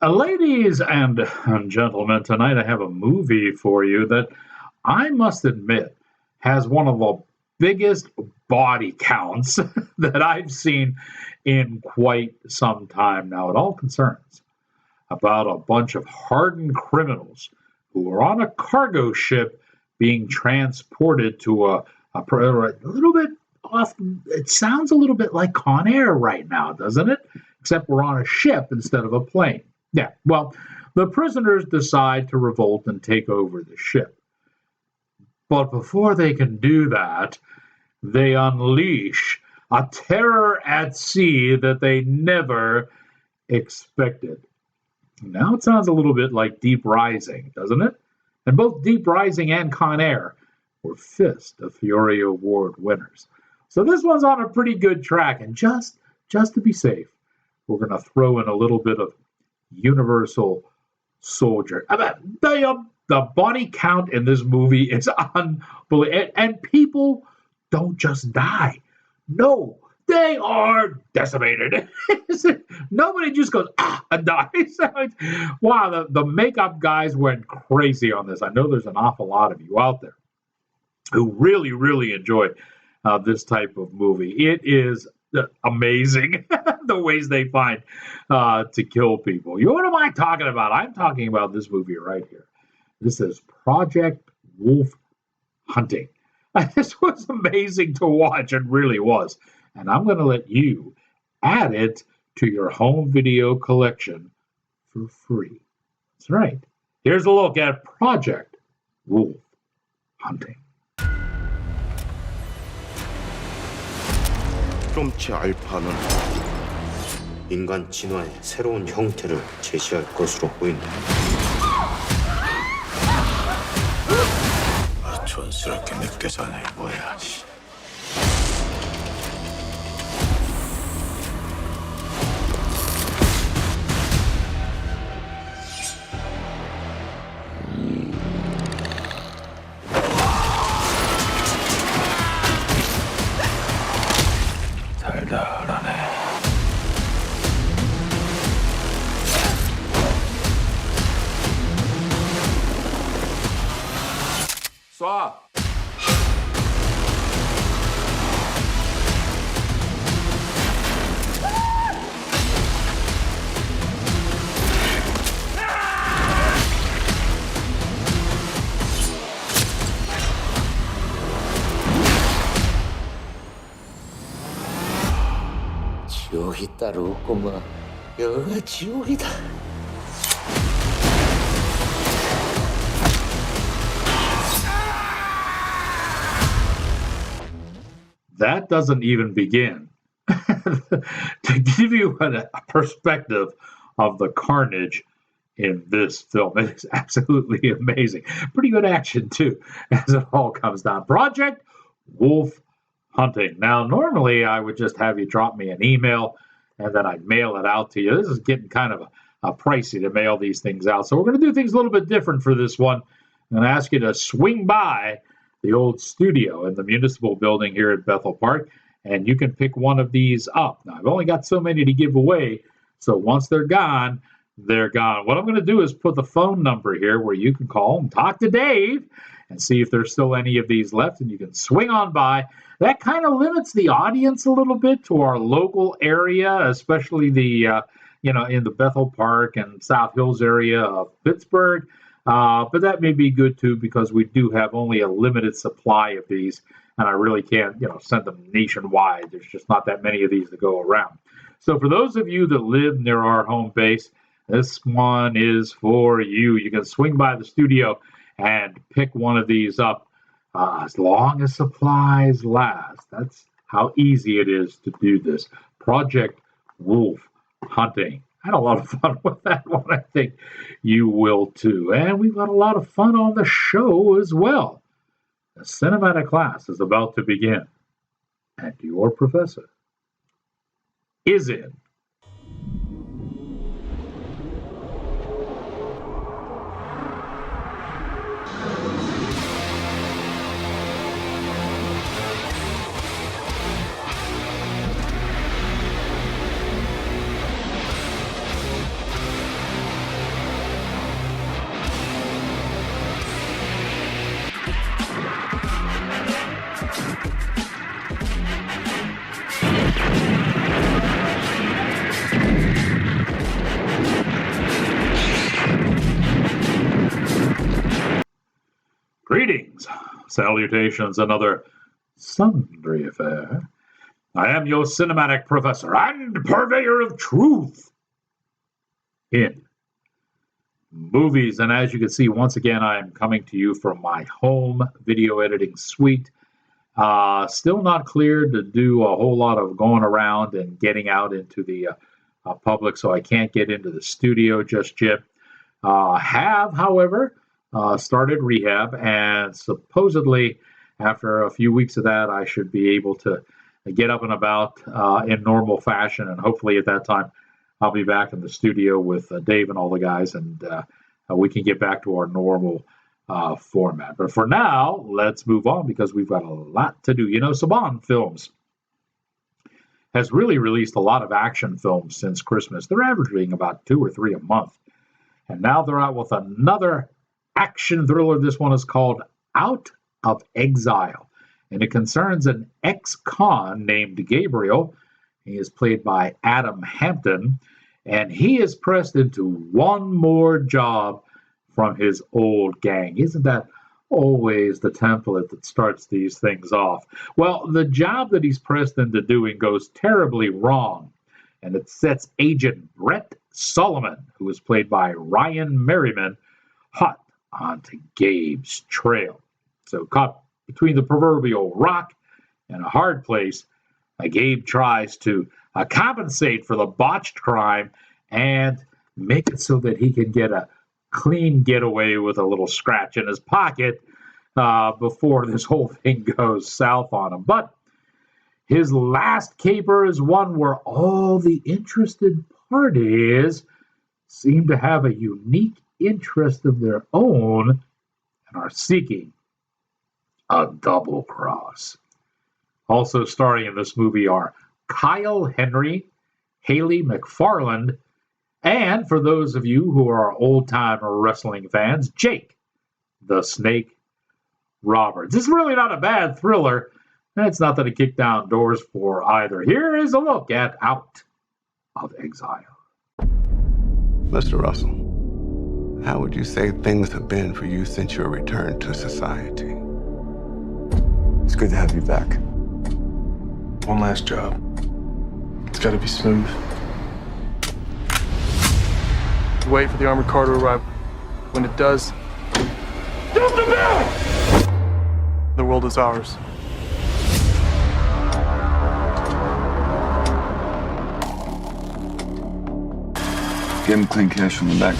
Ladies and gentlemen, tonight I have a movie for you that I must admit has one of the biggest body counts that I've seen in quite some time now. It all concerns about a bunch of hardened criminals who are on a cargo ship being transported to a little bit off. It sounds a little bit like Con Air right now, doesn't it? Except we're on a ship instead of a plane. Yeah, well, the prisoners decide to revolt and take over the ship. But before they can do that, they unleash a terror at sea that they never expected. Now it sounds a little bit like Deep Rising, doesn't it? And both Deep Rising and Con Air were Fist of Fury Award winners. So this one's on a pretty good track, and just to be safe, we're going to throw in a little bit of Universal Soldier. The body count in this movie is unbelievable. And people don't just die. No, they are decimated. Nobody just goes, and dies. Wow, the makeup guys went crazy on this. I know there's an awful lot of you out there who really, really enjoy this type of movie. It is amazing the ways they find to kill people. What am I talking about? I'm talking about this movie right here. This is Project Wolf Hunting. This was amazing to watch. It really was. And I'm going to let you add it to your home video collection for free. That's right. Here's a look at Project Wolf Hunting. 프롬치 알파는 인간 진화의 새로운 형태를 제시할 것으로 보인다. 촌스럽게 늦게 자네 뭐야. 달달하네. 쏴. 지옥이 따로 없구만. 여기가 지옥이다. That doesn't even begin to give you a perspective of the carnage in this film. It is absolutely amazing. Pretty good action, too, as it all comes down. Project Wolf Hunting. Now, normally I would just have you drop me an email and then I'd mail it out to you. This is getting kind of a pricey to mail these things out. So we're going to do things a little bit different for this one. I'm going to ask you to swing by the old studio in the municipal building here at Bethel Park, and you can pick one of these up. Now, I've only got so many to give away, so once they're gone, they're gone. What I'm going to do is put the phone number here where you can call and talk to Dave and see if there's still any of these left, and you can swing on by. That kind of limits the audience a little bit to our local area, especially the, in the Bethel Park and South Hills area of Pittsburgh. But that may be good too, because we do have only a limited supply of these, and I really can't, send them nationwide. There's just not that many of these to go around. So for those of you that live near our home base, this one is for you. You can swing by the studio and pick one of these up as long as supplies last. That's how easy it is to do this. Project Wolf Hunting. I had a lot of fun with that one. I think you will too. And we've got a lot of fun on the show as well. The cinematic class is about to begin. And your professor is in. Greetings, salutations, another sundry affair. I am your cinematic professor and purveyor of truth in movies. And as you can see, once again, I am coming to you from my home video editing suite. Still not cleared to do a whole lot of going around and getting out into the public, so I can't get into the studio just yet. Have, however, started rehab, and supposedly after a few weeks of that, I should be able to get up and about in normal fashion, and hopefully at that time I'll be back in the studio with Dave and all the guys, and we can get back to our normal format. But for now, let's move on because we've got a lot to do. You know, Saban Films has really released a lot of action films since Christmas. They're averaging about 2 or 3 a month. And now they're out with another action thriller. This one is called Out of Exile. And it concerns an ex-con named Gabriel. He is played by Adam Hampton. And he is pressed into one more job from his old gang. Isn't that always the template that starts these things off? Well, the job that he's pressed into doing goes terribly wrong. And it sets Agent Brett Solomon, who is played by Ryan Merriman, hot onto Gabe's trail. So caught between the proverbial rock and a hard place, Gabe tries to compensate for the botched crime and make it so that he can get a clean getaway with a little scratch in his pocket before this whole thing goes south on him. But his last caper is one where all the interested parties seem to have a unique interest of their own and are seeking a double cross. Also starring in this movie are Kyle Henry, Haley McFarland, and for those of you who are old-time wrestling fans, Jake the Snake Roberts. It's really not a bad thriller. It's not that it kicked down doors for either. Here is a look at Out of Exile. Mr. Russell, how would you say things have been for you since your return to society? It's good to have you back. One last job. It's got to be smooth. Wait for the armored car to arrive. When it does, jump the bell! The world is ours. Give him clean cash from the back.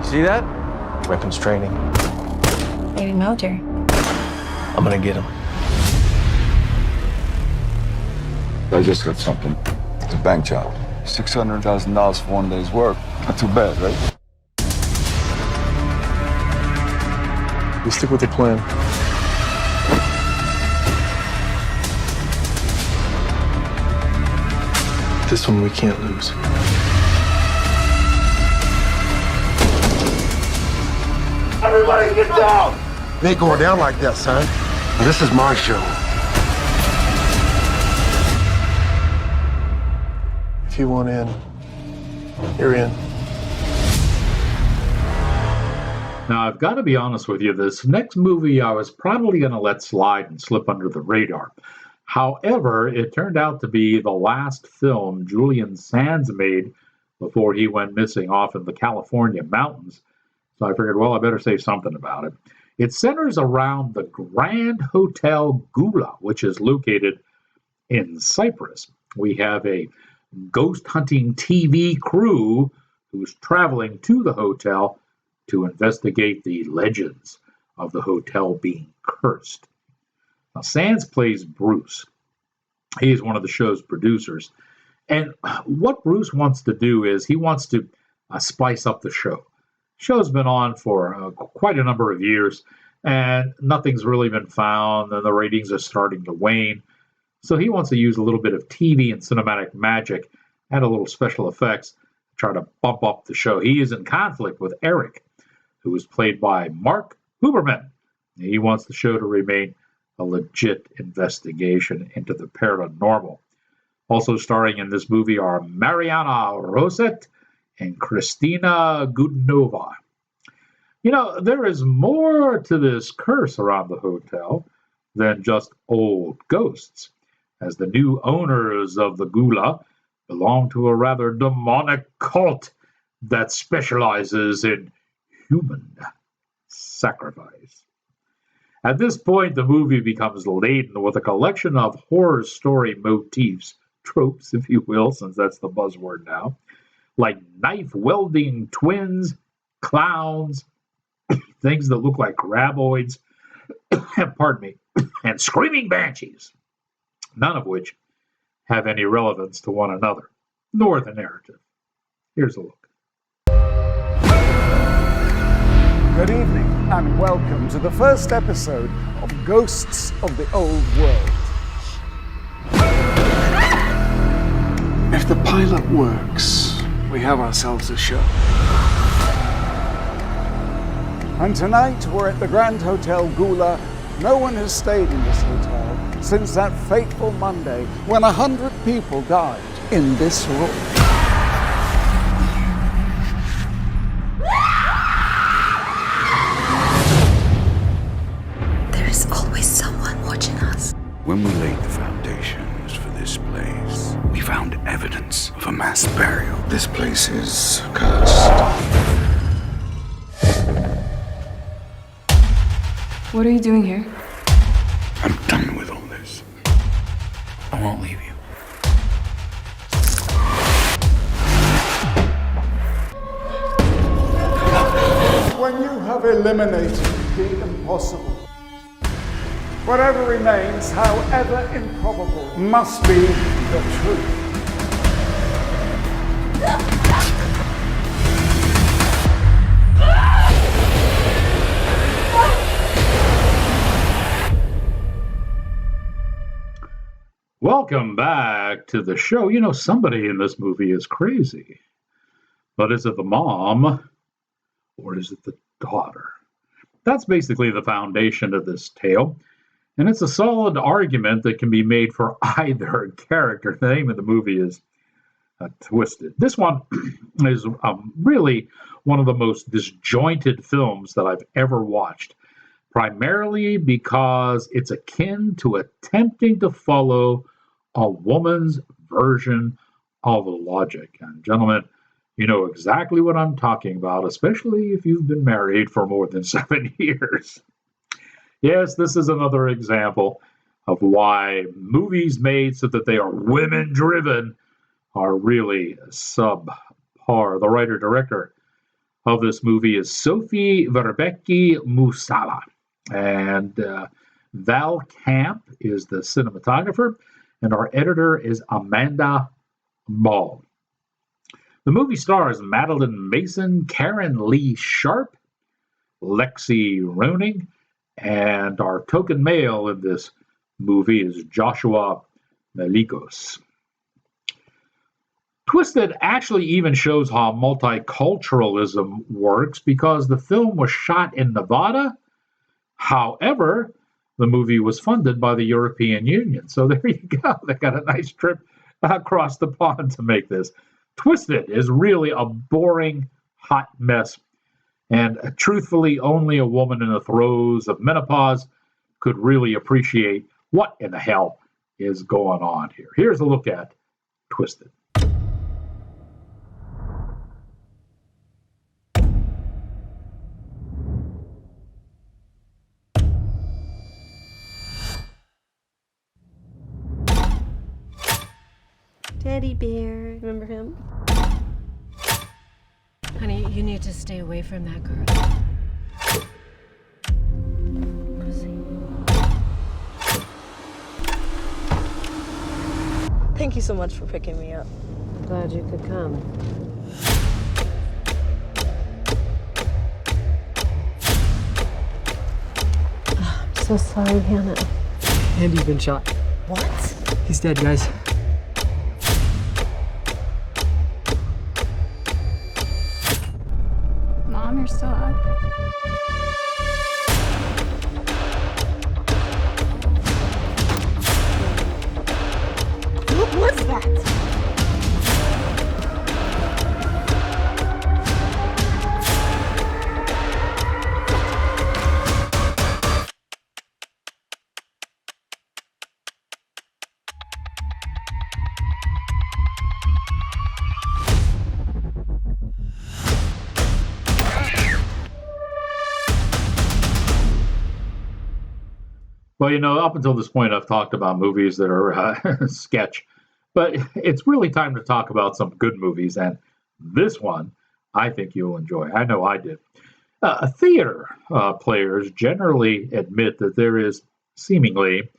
See that? Weapons training. Maybe military. I'm gonna get him. I just got something. It's a bank job. $600,000 for one day's work. Not too bad, right? We stick with the plan. This one we can't lose. Everybody get down! It ain't going down like that, son. This is my show. If you want in, you're in. Now, I've got to be honest with you, this next movie I was probably going to let slide and slip under the radar. However, it turned out to be the last film Julian Sands made before he went missing off in the California mountains. So I figured, well, I better say something about it. It centers around the Grand Hotel Gula, which is located in Cyprus. We have a ghost hunting TV crew who's traveling to the hotel to investigate the legends of the hotel being cursed. Now, Sands plays Bruce. He is one of the show's producers. And what Bruce wants to do is he wants to spice up the show. The show's been on for quite a number of years, and nothing's really been found, and the ratings are starting to wane. So he wants to use a little bit of TV and cinematic magic and a little special effects to try to bump up the show. He is in conflict with Eric, who is played by Mark Huberman. He wants the show to remain a legit investigation into the paranormal. Also starring in this movie are Mariana Rosset and Christina Gudnova. There is more to this curse around the hotel than just old ghosts, as the new owners of the Gula belong to a rather demonic cult that specializes in human sacrifice. At this point, the movie becomes laden with a collection of horror story motifs, tropes, if you will, since that's the buzzword now, like knife-wielding twins, clowns, things that look like graboids, pardon me, and screaming banshees, none of which have any relevance to one another, nor the narrative. Here's a look. Good evening, and welcome to the first episode of Ghosts of the Old World. If the pilot works, we have ourselves a show. And tonight we're at the Grand Hotel Gula. No one has stayed in this hotel since that fateful Monday when 100 people died in this room. There is always someone watching us. When we laid the foundations for this place, we found evidence of a mass burial. This place is cursed. What are you doing here? I'm done with all this. I won't leave you. When you have eliminated the impossible, whatever remains, however improbable, must be the truth. Welcome back to the show. Somebody in this movie is crazy. But is it the mom or is it the daughter? That's basically the foundation of this tale. And it's a solid argument that can be made for either character. The name of the movie is Twisted. This one is really one of the most disjointed films that I've ever watched, primarily because it's akin to attempting to follow a woman's version of logic. And gentlemen, you know exactly what I'm talking about, especially if you've been married for more than 7 years. Yes, this is another example of why movies made so that they are women-driven are really subpar. The writer-director of this movie is Sophie Verbeke-Mussala, and Val Camp is the cinematographer, and our editor is Amanda Ball. The movie stars Madeline Mason, Karen Lee Sharp, Lexi Roning, and our token male in this movie is Joshua Melikos. Twisted actually even shows how multiculturalism works because the film was shot in Nevada. However, the movie was funded by the European Union. So there you go. They got a nice trip across the pond to make this. Twisted is really a boring, hot mess. And truthfully, only a woman in the throes of menopause could really appreciate what in the hell is going on here. Here's a look at Twisted. Teddy bear. Remember him? Honey, you need to stay away from that girl. Thank you so much for picking me up. I'm glad you could come. I'm so sorry, Hannah. Andy's been shot. What? He's dead, guys. Mom, you're still up. What was that? Well, up until this point, I've talked about movies that are sketch, but it's really time to talk about some good movies, and this one I think you'll enjoy. I know I did. Theater players generally admit that there is seemingly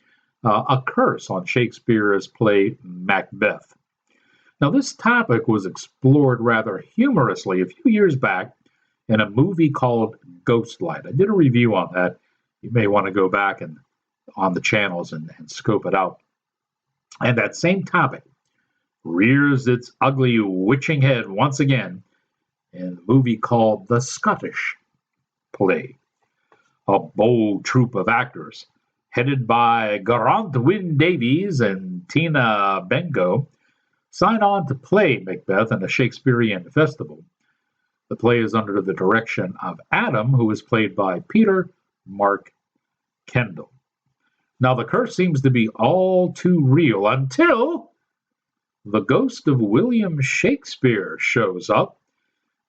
a curse on Shakespeare's play Macbeth. Now, this topic was explored rather humorously a few years back in a movie called Ghostlight. I did a review on that. You may want to go back and on the channels and scope it out. And that same topic rears its ugly witching head once again in a movie called The Scottish Play. A bold troupe of actors, headed by Geraint Wyn Davies and Tina Bengo, sign on to play Macbeth in a Shakespearean festival. The play is under the direction of Adam, who is played by Peter Mark Kendall. Now, the curse seems to be all too real until the ghost of William Shakespeare shows up,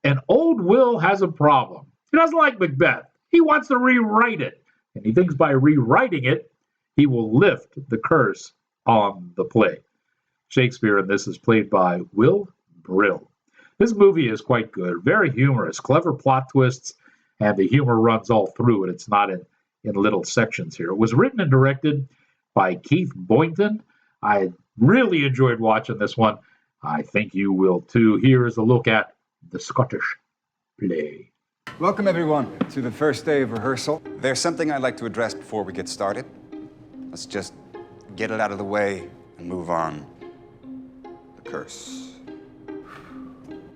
and old Will has a problem. He doesn't like Macbeth. He wants to rewrite it, and he thinks by rewriting it, he will lift the curse on the play. Shakespeare in this is played by Will Brill. This movie is quite good, very humorous, clever plot twists, and the humor runs all through it. It's not in little sections here. It was written and directed by Keith Boynton. I really enjoyed watching this one. I think you will too. Here is a look at The Scottish Play. Welcome, everyone, to the first day of rehearsal. There's something I'd like to address before we get started. Let's just get it out of the way and move on. The curse.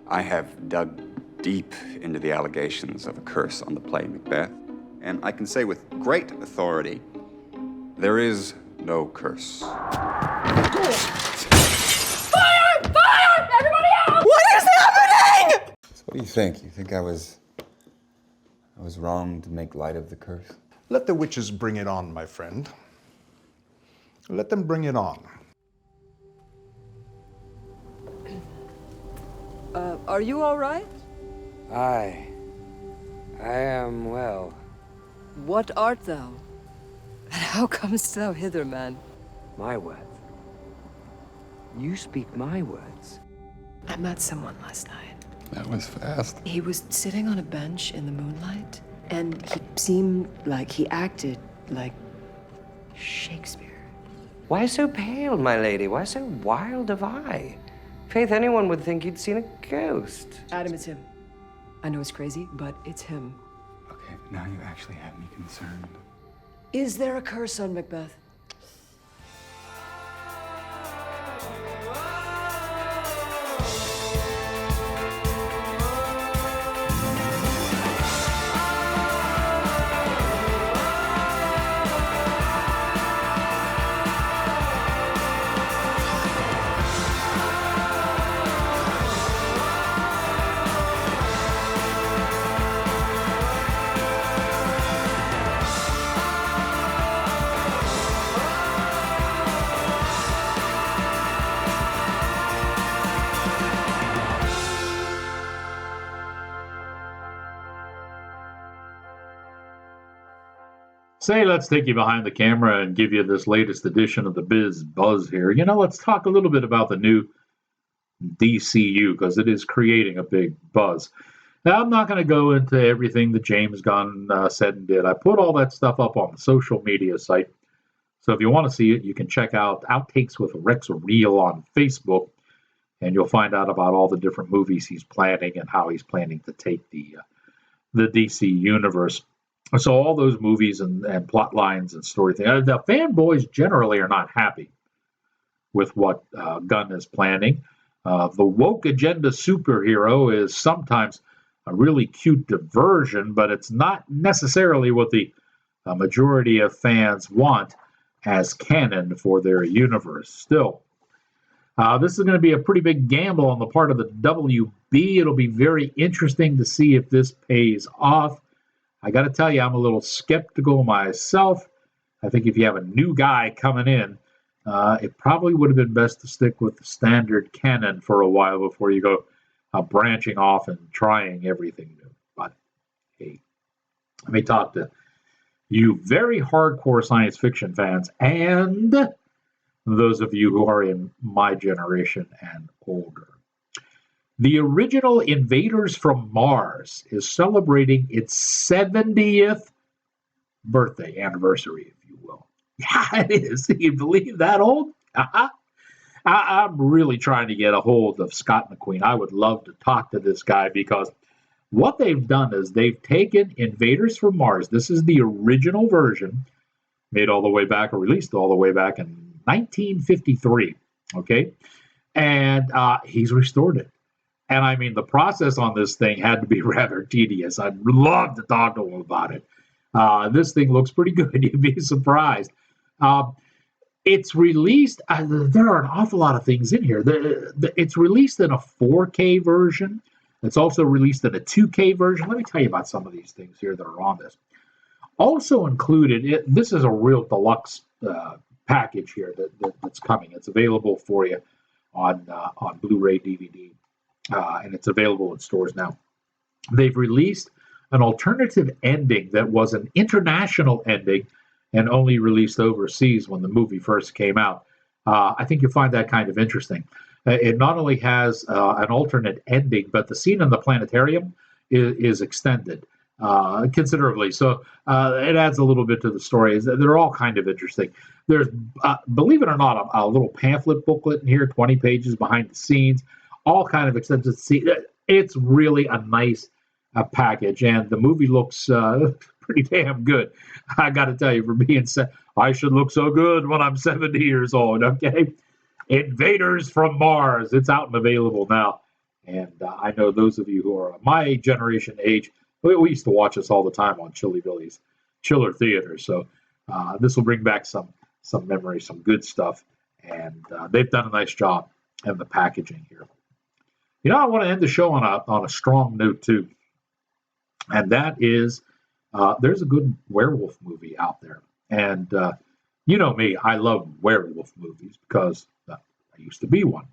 I have dug deep into the allegations of a curse on the play Macbeth, and I can say with great authority, there is no curse. Fire! Fire! Everybody out! What is happening? So what do you think? You think I was wrong to make light of the curse? Let the witches bring it on, my friend. Let them bring it on. Are you all right? I am well. What art thou? And how comest thou hither, man? My words. You speak my words. I met someone last night. That was fast. He was sitting on a bench in the moonlight, and he seemed like he acted like Shakespeare. Why so pale, my lady? Why so wild of eye? Faith, anyone would think you'd seen a ghost. Adam, it's him. I know it's crazy, but it's him. Okay, now you actually have me concerned. Is there a curse on Macbeth? Say, let's take you behind the camera and give you this latest edition of the Biz Buzz here. Let's talk a little bit about the new DCU, because it is creating a big buzz. Now, I'm not going to go into everything that James Gunn said and did. I put all that stuff up on the social media site. So if you want to see it, you can check out Outtakes with Rex Reel on Facebook, and you'll find out about all the different movies he's planning and how he's planning to take the DC universe. So all those movies and plot lines and story things, the fanboys generally are not happy with what Gunn is planning. The woke agenda superhero is sometimes a really cute diversion, but it's not necessarily what the majority of fans want as canon for their universe. Still, this is going to be a pretty big gamble on the part of the WB. It'll be very interesting to see if this pays off. I got to tell you, I'm a little skeptical myself. I think if you have a new guy coming in, it probably would have been best to stick with the standard canon for a while before you go branching off and trying everything new. But hey, let me talk to you very hardcore science fiction fans, and those of you who are in my generation and older. The original Invaders from Mars is celebrating its 70th birthday anniversary, if you will. Yeah, it is. Can you believe that old? I'm really trying to get a hold of Scott McQueen. I would love to talk to this guy, because what they've done is they've taken Invaders from Mars. This is the original version, made all the way back, or released all the way back in 1953. Okay? And he's restored it. And I mean, the process on this thing had to be rather tedious. I'd love to talk to him about it. This thing looks pretty good. You'd be surprised. It's released. There are an awful lot of things in here. It's released in a 4K version. It's also released in a 2K version. Let me tell you about some of these things here that are on this. Also included, this is a real deluxe package here that's coming. It's available for you on Blu-ray, DVD, and it's available in stores now. They've released an alternative ending that was an international ending and only released overseas when the movie first came out. I think you'll find that kind of interesting. It not only has an alternate ending, but the scene in the planetarium is extended considerably. So it adds a little bit to the story. They're all kind of interesting. There's, believe it or not, a little pamphlet booklet in here, 20 pages behind the scenes, all kind of extended scenes. It's really a nice package, and the movie looks pretty damn good. I got to tell you, for being I should look so good when I'm 70 years old, okay? Invaders from Mars. It's out and available now. And I know those of you who are my generation age, we used to watch this all the time on Chilly Billy's Chiller Theater. So this will bring back some memories, some good stuff. And they've done a nice job in the packaging here. You know, I want to end the show on a strong note, too. And that is, there's a good werewolf movie out there. And you know me, I love werewolf movies because I used to be one.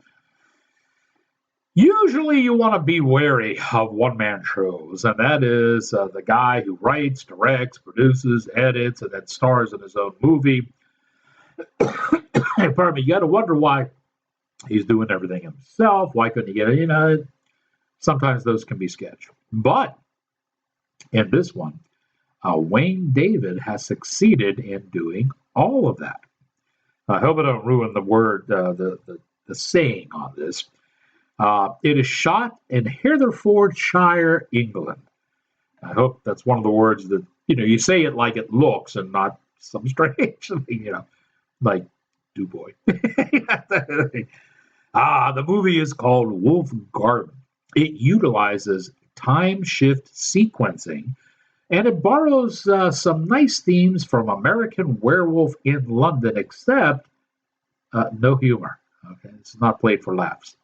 Usually you want to be wary of one-man shows, and that is the guy who writes, directs, produces, edits, and then stars in his own movie. Pardon me, you got to wonder why he's doing everything himself. Why couldn't he get it? You know, sometimes those can be sketch. But in this one, Wayne David has succeeded in doing all of that. I hope I don't ruin the word, the saying on this. It is shot in Hertfordshire, England. I hope that's one of the words that, you say it like it looks and not some strange thing, like Du Bois. The movie is called Wolf Garden. It utilizes time shift sequencing, and it borrows some nice themes from American Werewolf in London, except no humor. Okay, it's not played for laughs.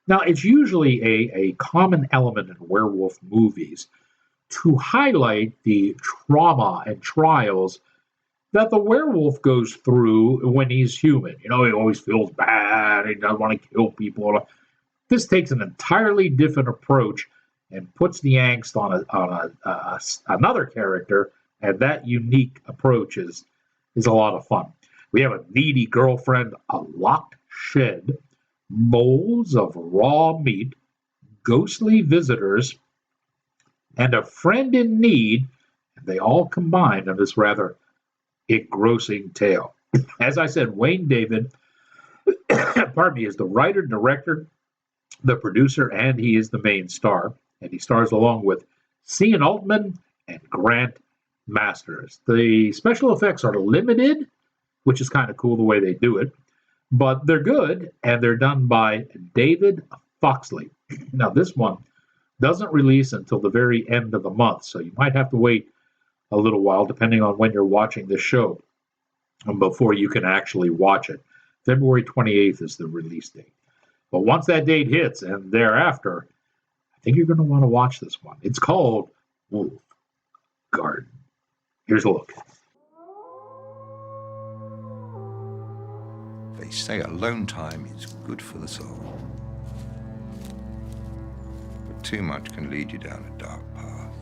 Now, it's usually a common element in werewolf movies to highlight the trauma and trials that the werewolf goes through when he's human. He always feels bad. He doesn't want to kill people. This takes an entirely different approach and puts the angst on another character, and that unique approach is a lot of fun. We have a needy girlfriend, a locked shed, bowls of raw meat, ghostly visitors, and a friend in need, and they all combine in this rather engrossing tale. As I said, Wayne David, pardon me, is the writer, director, the producer, and he is the main star. And he stars along with Cian Altman and Grant Masters. The special effects are limited, which is kind of cool the way they do it, but they're good, and they're done by David Foxley. Now, this one doesn't release until the very end of the month, so you might have to wait a little while, depending on when you're watching this show, before you can actually watch it. February 28th is the release date. But once that date hits, and thereafter, I think you're going to want to watch this one. It's called Wolf Garden. Here's a look. They say alone time is good for the soul. But too much can lead you down a dark path.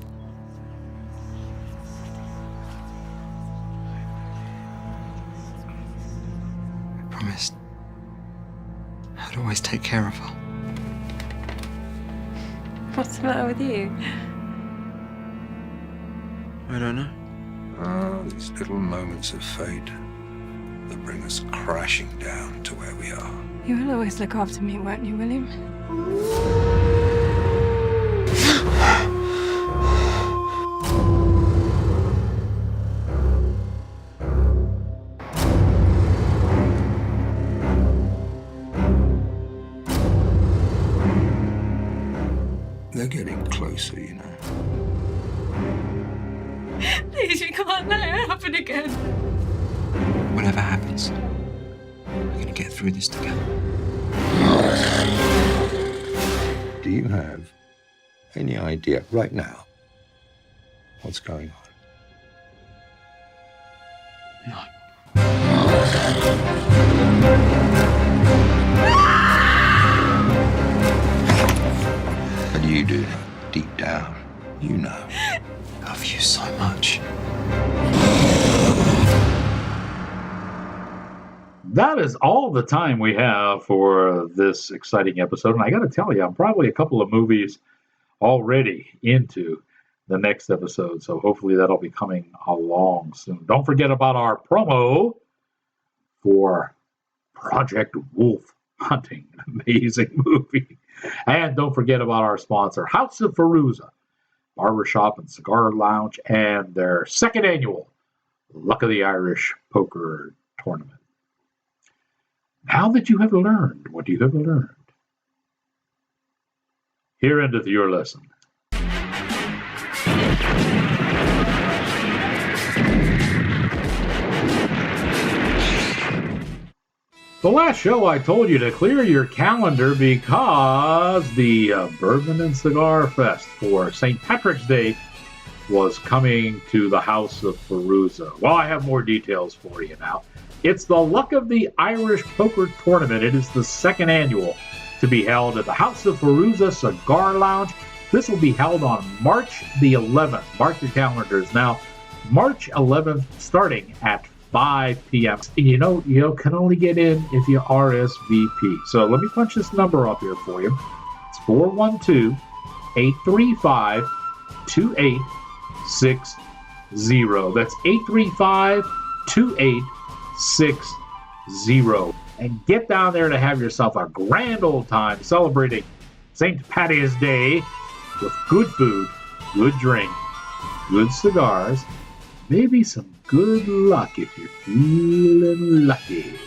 always take care of her. What's the matter with you? I don't know. Oh, these little moments of fate that bring us crashing down to where we are. You will always look after me, won't you, William? They're getting closer, you know. Please, you can't let it happen again. Whatever happens, we're gonna get through this together. Do you have any idea right now what's going on? No. But you do, deep down, you know. I love you so much. That is all the time we have for this exciting episode. And I got to tell you, I'm probably a couple of movies already into the next episode. So hopefully that'll be coming along soon. Don't forget about our promo for Project Wolf Hunting. Amazing movie. And don't forget about our sponsor, House of Fairuza, Barbershop and Cigar Lounge, and their second annual Luck of the Irish Poker Tournament. Now that you have learned what you have learned, here endeth your lesson. The last show I told you to clear your calendar because the Bourbon and Cigar Fest for St. Patrick's Day was coming to the House of Fairuza. Well, I have more details for you now. It's the Luck of the Irish Poker Tournament. It is the second annual to be held at the House of Fairuza Cigar Lounge. This will be held on March the 11th. Mark your calendars now. March 11th, starting at 5 p.m. You can only get in if you RSVP. So let me punch this number up here for you. It's 412-835-2860. That's 835-2860. And get down there to have yourself a grand old time celebrating St. Patty's Day with good food, good drink, good cigars, maybe some good luck if you're feeling lucky.